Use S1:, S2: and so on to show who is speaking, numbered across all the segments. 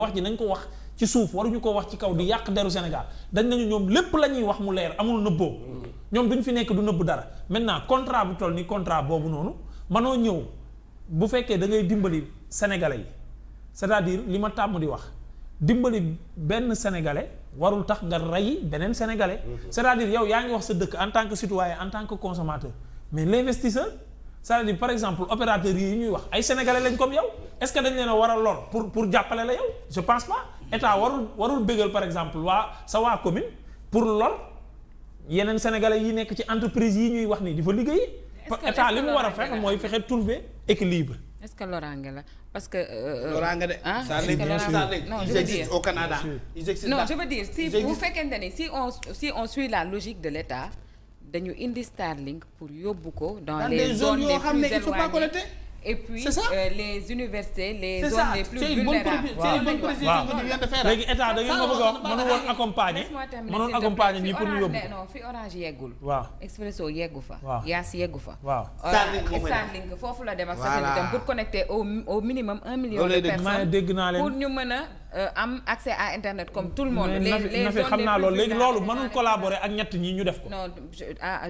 S1: wax ji nañ ko wax ci suuf waruñu ko wax ci kaw di yàq deru Sénégal dañ nañu ñoom lépp la ñuy wax mu leer amul nëbboo ñoom duñ fi nekk du nëbb dara maintenant contrat bu toll ni contrat boobu noonu manoo ñëw bu fekkee da ngay dimbali sénégalais yi c'est-à-dire li ma tàmm di wax dimbali benn sénégalais warul tax nga rey beneen sénégalais c'est-à-dire yow yaa ngi wax sa dëkk en tant que citoyen en tant que consommateur mais l'investisseur c'est-à-dire par exemple opérateurs yi ñuy wax ay sénégalais lañ comme yow est-ce que dañ leen a war a lor pour jàppale la yow je pense pas état warul bégal par exemple waa commune pour lor yeneen sénégalais yi nekk ci entreprise yi ñuy wax nii di fa liggéey état li mu war a fexe mooy fexe trouver équilibre.
S2: Est-ce que loraange la parce que.
S3: loraange de.
S2: ça léegi non je veux dire
S3: au Canada.
S2: non je veux dire si bu fekkente ni si on suit la logique de l'État dañu indi Starlink pour yóbbu ko. dans les zones les plus éloignées et puis les universités les zones les plus vulnérables.
S1: léegi état da ngeen ma bëgg a wax mënu woon accompagner mënoon accompagner ñi pour ñu yóbbu.
S2: non fi Orange yeggul.
S1: waaw
S2: Expresso yeggu fa.
S1: waaw
S2: Yaas yeggu fa.
S1: waaw
S2: Starlink foofu la dem ak satellite pour connecter au minimum 1 million de personnes.
S1: dégg naa leen
S2: pour ñu mën a am accès à internet comme tout le monde.
S1: les zones xam naa loolu léegi loolu mënul collaborer ak ñett ñi ñu def ko.
S2: non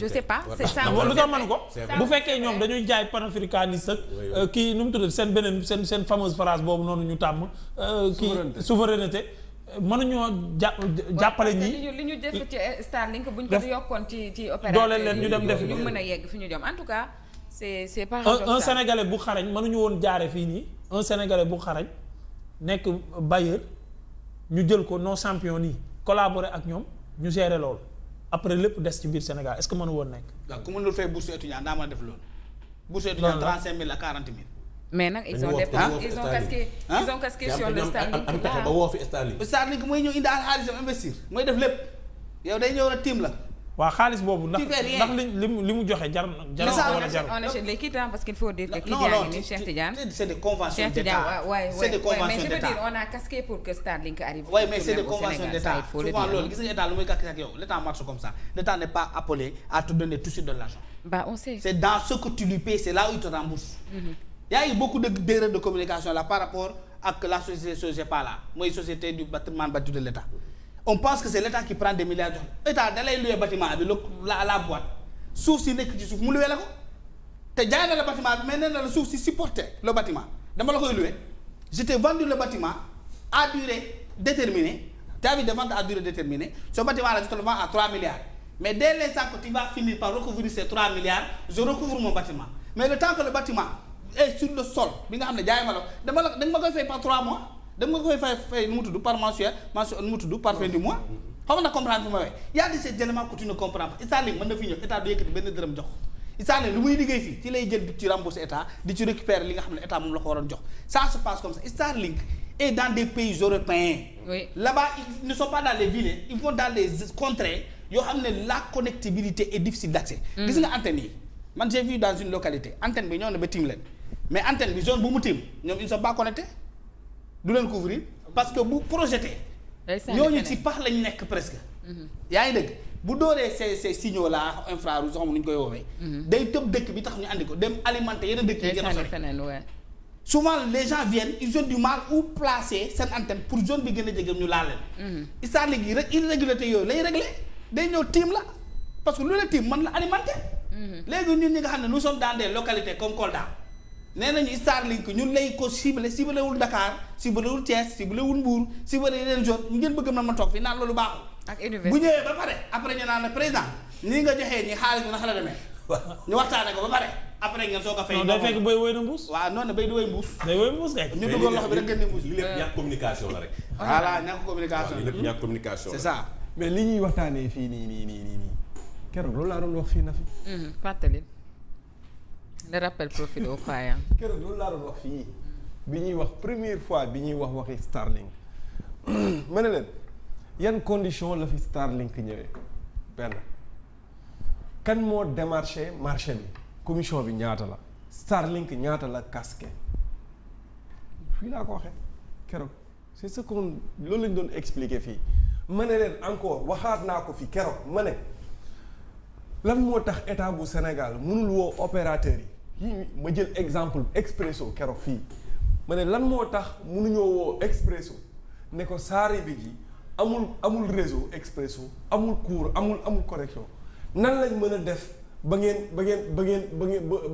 S2: je sais pas. c'est ça
S1: lu tax mënu ko bu fekkee ñoom dañuy jaay panafricaniste ak kii nu mu tudd seen beneen seen fameuse phrase boobu noonu ñu tàmm. kii souveraineté mënuñoo jàppale ñi.
S2: li ñu def ci Starlink buñ ko yokkoon ci opérateur
S1: dooleel leen ñu dem def
S2: ñu mën a yegg fi ñu jëm en tout cas c'est pas
S1: un sénégalais bu xarañ mënuñu woon jaare fii nii un sénégalais bu xarañ nekk bailleur ñu jël ko non champion nii collaborer ak ñoom ñu gérer loolu après lépp des ci biir Sénégal est-ce que mënu woon nekk.
S3: waaw ku mënul fay bourse étudiant daa mën a def loolu. bourse étudiant 35 000 à 40 000.
S2: mais nag ils ont casqué sur le Starlink.
S4: am pexe ba woo fi Starlink.
S3: Starlink mooy ñëw indi xaalisam investir mooy def lépp yow day ñëw rek tiim la.
S1: waaw xaalis boobu ndax li mu joxe jar wala jar.
S2: on achète les kits parce qu'il faut dire que kii yaa ngi nii Cheikh Tidiane.
S3: c'est des conventions d'État.
S2: c'est des conventions d'État mais je veux dire on a casqué pour que Starlink arrive.
S3: oui mais c'est des conventions d'État souvent loolu gis nga état lu muy casqué ak yow l'état marche comme ça l'état n'est pas appelé à te donner tout de suite de l'argent.
S2: bah on sait.
S3: c'est dans ce que tu lui payes c'est là où il te rembourse. Il y a eu beaucoup d'erreurs de communication là par rapport ak la société SOGEPA là mooy société du bâtiment bâti de l'État. On pense que c'est l'État qui prend des milliards jox état da lay louer bâtiment bi la boîte suuf si nekk ci suuf mu louer la ko te jaay na la bâtiment bi mais nee na la suuf si supporter le bâtiment dama la koy louer je t'ai vendu le bâtiment à durée déterminée tu as vu de vente à durée déterminée ce bâtiment là je te le vends à 3 milliards mais dès l'instant que tu vas finir par recouvrir ces 3 milliards je recouvre mon bâtiment mais le temps que le bâtiment est sur le sol bi nga xam ne jaay ma la dama la da nga ma koy fay par 3 mois dama koy fay nu mu tudd par mensuel nu mu tudd par fin du mois xam nga comprendre fi ma waxee y a de ces éléments que tu ne comprends pas Starlink mën na fi ñëw état du yëkkati benn dërëm jox Starlink lu muy liggéey fii ci lay jël di ci rembourser état di ci récupérer li nga xam ne état moom la ko waroon jox ça se passe comme ça Starlink est dans des pays européens.
S2: oui
S3: là-bas ils ne sont pas dans les villes ils vont dans les contrées yoo xam ne la connectivité est difficile d'accès. gis nga antenne yi man j'ai vu dans une localité antenne bi ñëw na ba tiim leen mais antenne bi zone bu mu tiim ñoom ils ne sont pas connectés. du leen couvrir parce que bu projeté ñooñu ci pax lañ nekk presque yaa ngi dëgg bu dooree ces signaux là infrarouge xam nu ñu koy woowee day tëb dëkk bi tax ñu andi ko dem alimenter yeneen dëkk yi gën a sori souvent les gens viennent ils ont du mal où placer seen antenne pour zone bi gën a jege ñu laal leen Starlink yi rek irrégularité yooyu lay réglé day ñëw tiim la parce que lu la tiim mën la alimenter léegi ñun ñi nga xam ne nous sommes dans des localités comme Kolda nee nañu Starlink ñun lay ko ciblé wul Dakar ciblé wul Thiès ciblé wul Mbour ciblé yeneen zone ñu ngeen bëgg na ma toog fii naan loolu baaxul.
S2: ak université
S3: bu ñëwee ba pare après ñu naan la président nii nga joxee ñi xaalis bi naka la demee. ñu waxtaane ko ba pare après ngeen soog a fay.
S1: non day fekk bay woy na mbuus.
S3: waaw noonu bay di woy mbuus.
S1: day woy mbuus kay.
S3: ñu duggoon loxo bi rek gën di mbuus.
S4: li lépp ñàkk communication la rek.
S3: voilà ñàkk communication
S4: li lépp ñàkk communication
S3: c'est ça.
S5: mais li ñuy waxtaanee fii nii keroog loolu laa doon wax fii na fi.
S2: fàttali. le rappel profite au croyant.
S5: keroog loolu laa doon wax fii bi ñuy wax première fois bi ñuy wax waxi Starlink ma ne leen yan condition la fi Starlink ñëwee benn kan moo démarché marché bi commission bi ñaata la Starlink ñaata la casqué fii laa ko waxee keroog c'est ce qu'on loolu lañ doon expliquer fii ma ne leen encore waxaat naa ko fi keroog ma ne lan moo tax état bu Sénégal mënul woo opérateurs yi ma jël exemple Expresso keroog fii ma ne lan moo tax mënuñoo woo Expresso ne ko Saare bi ji amul réseau expresso amul cours amul connexion nan lañ mën a def ba ngeen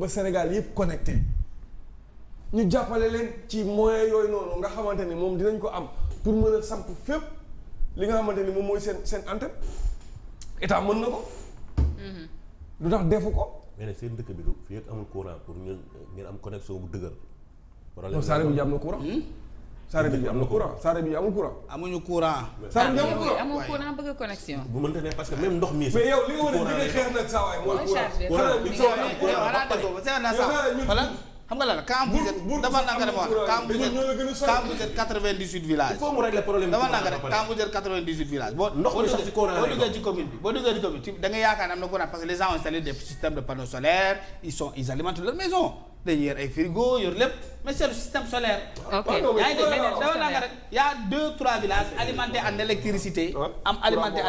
S5: Sénégal yëpp connecté ñu jàppale leen ci moyens yooyu noonu nga xamante ni moom dinañ ko am pour mën a samp fépp li nga xamante ni moom mooy seen antenne état mën na ko. lu tax defu ko.
S4: mais nag seen dëkk bi du fii ak amul courant pour ngeen am connexion bu dëgër.
S5: problème Saare bi am na courant. Saare bi am na courant Saare bi amul courant.
S3: amuñu courant.
S5: Saare bi amul courant
S2: amoo courant bëgg connexion.
S4: bu mënta ne parce que même ndox mi.
S5: mais yow li nga war a jëlee xeex nag saa waay mooy
S3: courant. xam nga lan quand vous êtes dama nanga dama wax quand vous êtes 98 villages.
S4: il faut mu régler problème
S3: dama nanga rek quand vous êtes 98 villages. boo duggee ci commune bi boo duggee ci commune da nga yaakaar ne am na courant parce que les gens ont installé des systèmes de panneaux solaires ils alimentent leur maison dañuy yor ay frigo yor lépp mais c'est le système solaire.
S2: ok
S3: yaa ngi dégg dama nanga rek y a 2-3 villages alimentés en électricité. alimentés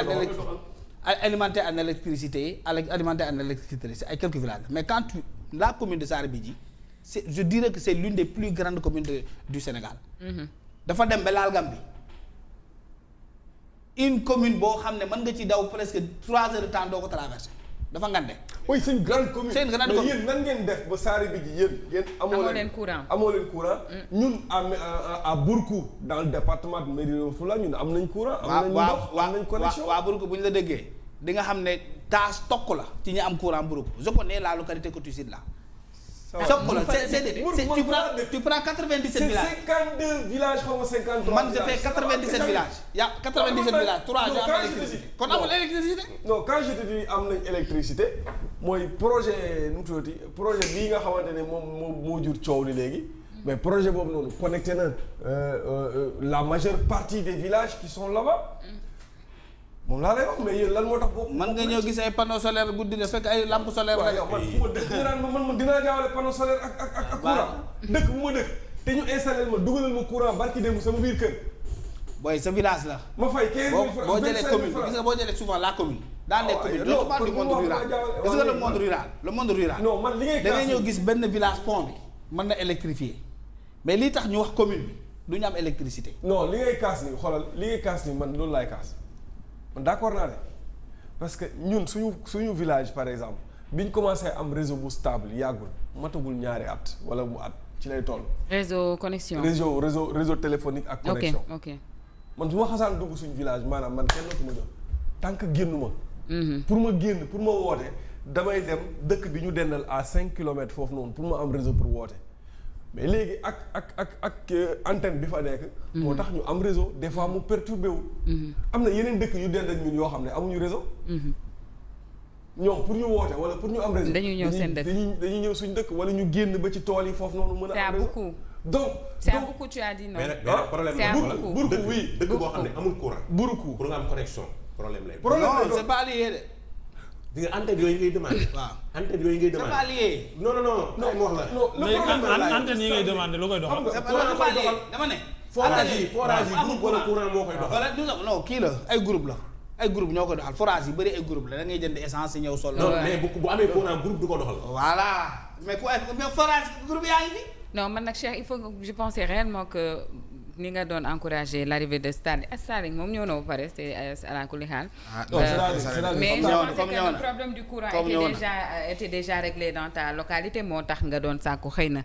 S3: en électricité ay quelques villages mais quand la commune de Saare Bidji je dirais que c'est l'une des plus grandes communes du Sénégal. dafa dem ba laal Gambie une commune boo xam ne mën nga ci daw presque 3 heures de temps doo ko traversé dafa ngande.
S5: oui c'est une grande commune.
S3: c'est une grande commune
S5: mais yéen nan ngeen def ba Saare Bidji yéen
S2: amoo leen courant
S5: ñun à Bourkou dans le département de Médina Fula ñun am nañ courant. am nañ ndox am nañ connexion
S3: waa Bourkou bu ñu la déggee di nga xam ne tâche tokk la ci ñi am courant Bourkou je connais la localité que tu cites là. Tu prends 97 villages.
S5: C'est 52 villages comme 53.
S3: Man, je fais 97 villages. Il y a 97 villages. 3 ans d'électricité. Qu'on a l'électricité?
S5: Non, quand je te dis am nañ électricité mooy projet nu mu tuddati projet bii nga xamante ne moo jur coow li léegi. mais projet boobu noonu connecté na la majeure partie des villages qui sont là-bas. moom laa lay wax mais yéen lan moo tax boobu.
S3: mën nga ñëw gis ay panneaux solaires guddi la fekk ay lampes solaires.
S5: waaw yow man fu ma dëkk nga naan man dinaa jaawale panneau solaire ak courant. dëkk bu ma dëkk te ñu installé ma dugalal ma courant barki démb sama biir kër.
S3: booy sa village la.
S5: ma fay 15 000 francs
S3: boo jëlee commune gis nga boo jëlee souvent la commune. dans les communes je parle du monde rural. gis nga le monde rural.
S5: non man li ngay
S3: da ngay ñëw gis benn village pont bi mën na électrifier mais li tax ñu wax commune bi du ñu am électricité.
S5: non li ngay kaas ni xoolal li ngay kaas ni man loolu laay kaas man d'accord naa de parce que ñun suñu village par exemple bi ñu commencé am réseau bu stable yàggul matagul ñaari at wala mu at ci lay toll.
S2: réseau connexion.
S5: réseau téléphonique ak connexion.
S2: ok
S5: man su ma xasaan dugg suñu village maanaam man kenn dootu ma jot tant que génnu ma. pour ma woote damay dem dëkk bi ñu dendal à 5 kilomètres foofu noonu pour ma am réseau pour woote mais léegi ak antenne bi fa nekk. moo tax ñu am réseau des fois mu perturbé wu. am na yeneen dëkk yu dend ak ñun yoo xam ne amuñu réseau. ñoom pour ñu woote wala pour ñu am réseau.
S2: dañuy ñëw seen dëkk
S5: dañuy ñëw suñu dëkk wala ñu génn ba ci tool yi foofu noonu mën a am réseau.
S2: c'est beaucoup tu as dit non.
S4: mais problème
S5: Bourkou oui
S4: dëkk boo xam ne amul courant.
S5: Bourkou
S4: pour nga am connexion problème lay.
S3: non c'est pas lié de.
S4: di nga antenne yooyu ngay demandé.
S3: waaw
S4: antenne yooyu ngay demandé.
S3: c'est pas lié.
S4: non wax la.
S1: mais antenne yi ngay demandé lu koy doxal.
S3: c'est pas lié dama ne.
S4: forage yi groupe wala courant moo koy doxal.
S3: non kii la ay groupe la. ay groupe ñoo koy doxal forage yi bëri ay groupe la da ngay jënd essence ñëw sol.
S4: non mais bu amee courant groupe du ko doxal.
S3: voilà mais forage groupe yaa ngi fi.
S2: non man nag Cheikh il faut que je pensais réellement que ni nga doon encourager l'arrivée de Starlink moom ñëw na ba pare c'est ala kulli xaal. mais je pensais que le problème du courant était déjà réglé dans ta localité moo tax nga doon sàkku xëy na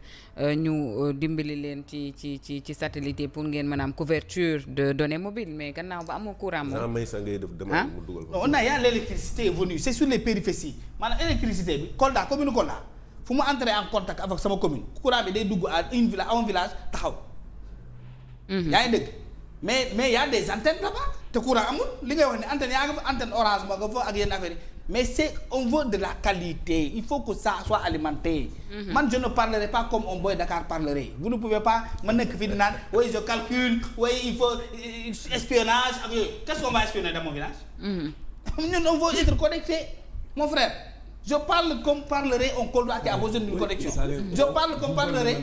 S2: ñu dimbali leen ci satellite pour ngeen mën a am couverture de données mobiles mais gannaaw ba amoo courant moom.
S4: may sa ngay def demande mu dugal ko.
S3: on a y a l'électricité est venue c'est sur les périphéties maanaam électricité bi Kolda commune Kolda fu mu entrer en contact avec sama commune courant bi day dugg à un village taxaw. yaa ngi dégg mais y a des antennes là-bas te courant amul li ngay wax ne antenne yaa nga fa antenne orange ma nga fa ak yenn affaire yi mais c'est on veut de la qualité il faut que ça soit alimenté. man je ne parlerai pas comme un boy Dakar parlerait vous ne pouvez pas ma nekk fii di naan oui je calcule oui il faut espionnage ak yooyu qu'est-ce qu'on va espionner dans mon village. ñun on veut être connecté mon frère. je parle comme parlerait un Kolda qui a besoin d'une connexion. je parle comme parlerait.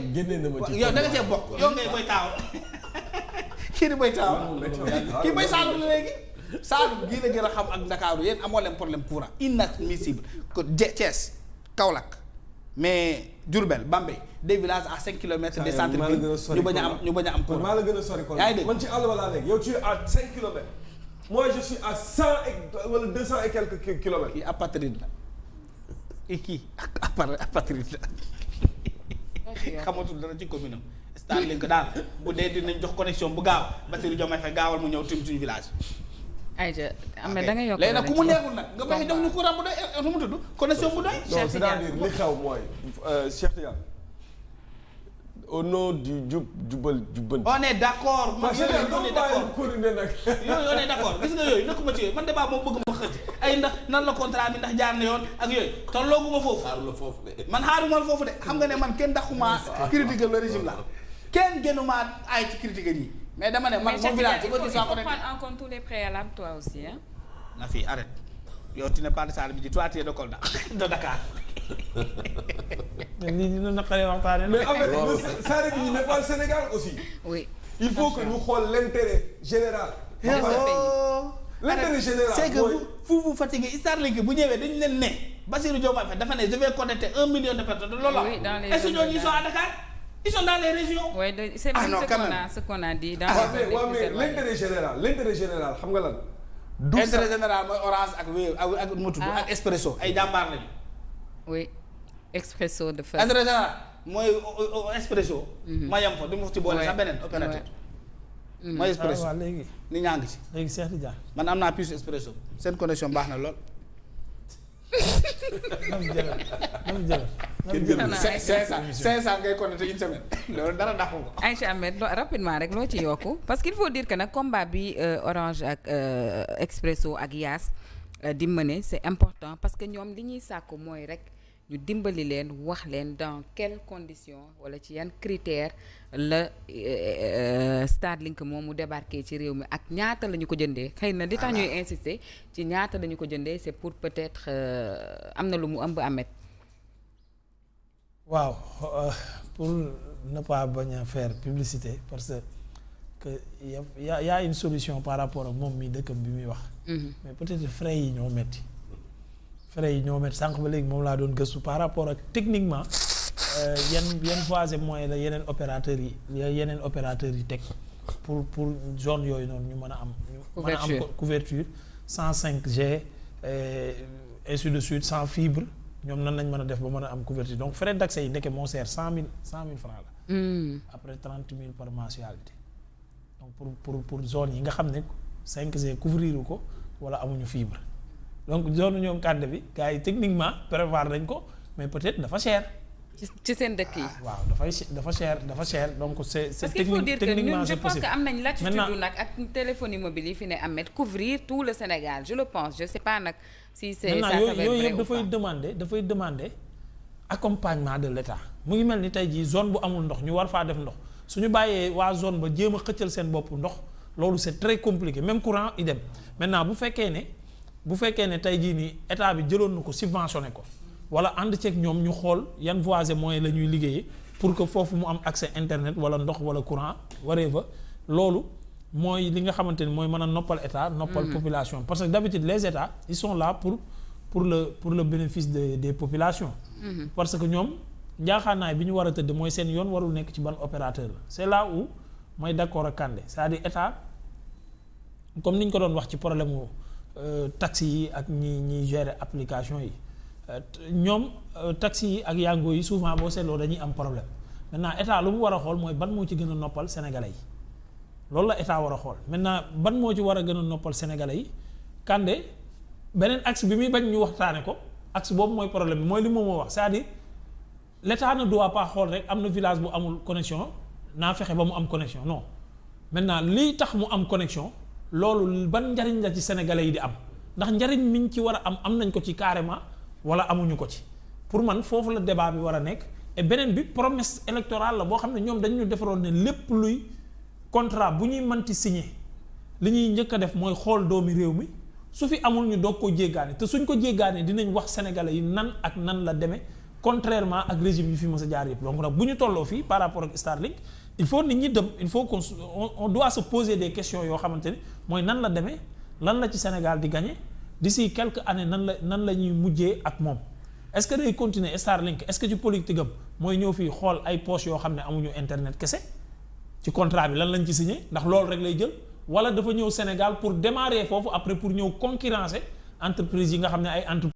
S3: yow da nga cee bokk yow ngay boy taaw kii di boy taaw kii boy Saalum la léegi Saalum gii la gën a xam ak Ndakaaru yéen amoo leen problème courant inadmissible que Thiès Kaolack mais Diourbel Bambey des villages à 5 kilomètres des centres-villes ñu bañ a am
S5: maa la gën a sori kon
S3: yaa ngi dégg
S5: man ci àll ba laa nekk yow tu es à 5 kilomètres moi je suis à 100 et wala 200 et quelques kilomètres.
S3: kii apatride la et kii apatride la xamatul dara ci commune am Starlink daal bu dee dinañ jox connexion bu gaaw Bassirou Diomaye Faye gaawal mu ñëw tim suñu village.
S2: ayca am na da nga yokk
S3: léegi nag ku mu neexul nag nga fexe jox ñu courant bu doy nu mu tudd connexion bu doy.
S5: non c'est-à-dire li xew mooy Cheikh Tidiane au nom du jubal jubbanti.
S3: on est d'accord.
S5: parce que
S3: on est d'accord gis nga yooyu nekkuma ci yooyu man débat moom bëgg ma xëcc ay ndax nan la contrat bi ndax jaar na yoon ak yooyu tollooguma foofu.
S4: xaaruma foofu de.
S3: man xaaruma foofu de xam nga ne man kenn daxuma critiquer le régime là kenn gënuma ay ci critiquer ñi mais dama ne man mon village.
S2: il faut prendre en compte tous les préalables toi aussi hein.
S3: na fi arrête yow tu n'es pas de Sall bi di toi tu es de Kolda de Dakar.
S1: mais lii dina naqaree waxtaanee.
S5: mais en fait Saare bi n'est pas le Sénégal aussi.
S2: oui
S5: il faut que ñu xool l'intérêt général. L'intérêt général
S3: c'est que vous fatigué Starlink bu ñëwee dañu leen ne Bassirou Diomaye Faye dafa ne je vais connecter 1 million de personnes loolu la.
S2: oui dans les
S3: est-ce que ñooñu ils sont à Dakar ils sont dans les régions.
S2: oui c'est même ce qu'on a dit dans
S5: mais l'intérêt général xam nga lan.
S3: du intérêt général mooy Orange ak Wave ak mu tudd ak Expresso ay jàmbaar lañu.
S2: oui Expresso de face.
S3: intérêt général mooy Expresso. ma yem fa du ma ci boole sax beneen opérateur. mooy Expresso
S1: waaw léegi.
S3: ni ñaa ngi ci.
S1: léegi Cheikh Tidiane.
S3: man am naa puce Expresso seen connexion baax na lool.
S1: nam jëlal.
S3: 500 ngay connecté une semaine loolu dara dàqu ko.
S2: Aïcha Ahmed rapidement rek loo ci yokku parce qu'il faut dire que nag combat bi Orange ak Expresso ak Yaas di mener c'est important parce que ñoom li ñuy sàkku mooy rek ñu dimbali leen wax leen dans quelles conditions wala ci yan critères la Starlink moom mu débarqué ci réew mi ak ñaata la ñu ko jëndee xëy na li tax ñuy insister ci ñaata la ñu ko jëndee c'est pour peut-être am na lu mu ëmb Ahmed.
S1: waaw pour ne pas bañ a faire publicité parce que y a une solution par rapport ak moom mi dëkkam bi muy wax. mais peut-être frais yi ñoo metti sànq ba léegi moom laa doon gëstu par rapport ak techniquement yan voies et moyens la yeneen opérateurs yi teg pour zone yooyu noonu ñu mën a am. couverture 105G ainsi de suite sans fibre. ñoom nan lañ mën a def ba mën a am couverture donc frais d'accès yi ndeke moo seer 100 000 francs la. après 30 000 par mensualité donc pour zone yi nga xam ne 5G couvrir ko wala amuñu fibre donc zone ñoom kàdde bi gars yi techniquement prévoir nañ ko mais peut-être dafa cher.
S2: ci seen dëkk yi.
S1: waaw dafa cher donc c'est
S2: parce qu'il faut dire que ñun je pense que am nañ latitude nag ak téléphonie mobile yi fi ne am couvrir tout le Sénégal je le pense je sais pas nag si c'est ça s'avère vrai
S1: yooyu yëpp
S2: ou pas.
S1: dafay demander accompagnement de l'État mu ngi mel ni tey jii zone bu amul ndox ñu war faa def ndox suñu bàyyee waa zone ba jéem a xëccal seen bopp ndox loolu c'est très compliqué même courant idem maintenant bu fekkee ne tey jii nii état bi jëloon na ko subventionné ko wala ànd ceeg ñoom ñu xool yan voies et moyens la ñuy liggéeyee pour que foofu mu am accès internet wala ndox wala courant waree fa loolu mooy li nga xamante ni mooy mën a noppal état noppal population parce que d'habitude les états ils sont là pour le bénéfice des populations parce que ñoom njaaxaanaay bi ñu war a tëdd mooy seen yoon warul nekk ci ban opérateur la c'est là où mooy d'accord ak Kandé c'est-à-dire état comme ni ñu ko doon wax ci problème mu taxi yi ak ñi gérer application yi ñoom taxi yi ak yango yi souvent boo seetloo dañuy am problème maintenant état lu mu war a xool mooy ban moo ci gën a noppal sénégalais yi loolu la état war a xool maintenant ban moo ci war a gën a noppal sénégalais yi Kandé beneen axe bi muy bañ ñu waxtaane ko axe boobu mooy problème bi mooy li moom moo wax c'est-à-dire l'état ne doit pas xool rek am na village bu amul connexion naa fexe ba mu am connexion non maintenant lii tax mu am connexion loolu ban njariñ la ci sénégalais yi di am ndax njariñ miñ ci war a am nañ ko ci carrément wala amuñu ko ci pour man foofu la débat bi war a nekk et beneen bi promesse électorale la boo xam ne ñoom dañu defaroon ne lépp luy contrat bu ñuy mënti signer li ñuy njëkk a def mooy xool doomi réew mi su fi amul ñu doog ko jéggaane te suñ ko jéggaane dinañ wax sénégalais yi nan ak nan la demee contrairement ak régime yi fi mës a jaar yëpp donc nag bu ñu tolloo fii par rapport ak Starlink il faut nit ñi dem il faut qu'on doit se poser des questions yoo xamante ni mooy nan la demee lan la ci Sénégal di gagner d'ici quelques années nan la ñuy mujjee ak moom est-ce que day continuer Starlink est-ce que ci politique am mooy ñëw fii xool ay poches yoo xam ne amuñu internet kese ci contrat bi lan lañ ci signé ndax loolu rek lay jël wala dafa ñëw Sénégal pour démarrer foofu après pour ñëw concurrencer entreprise yi nga xam ne ay entreprise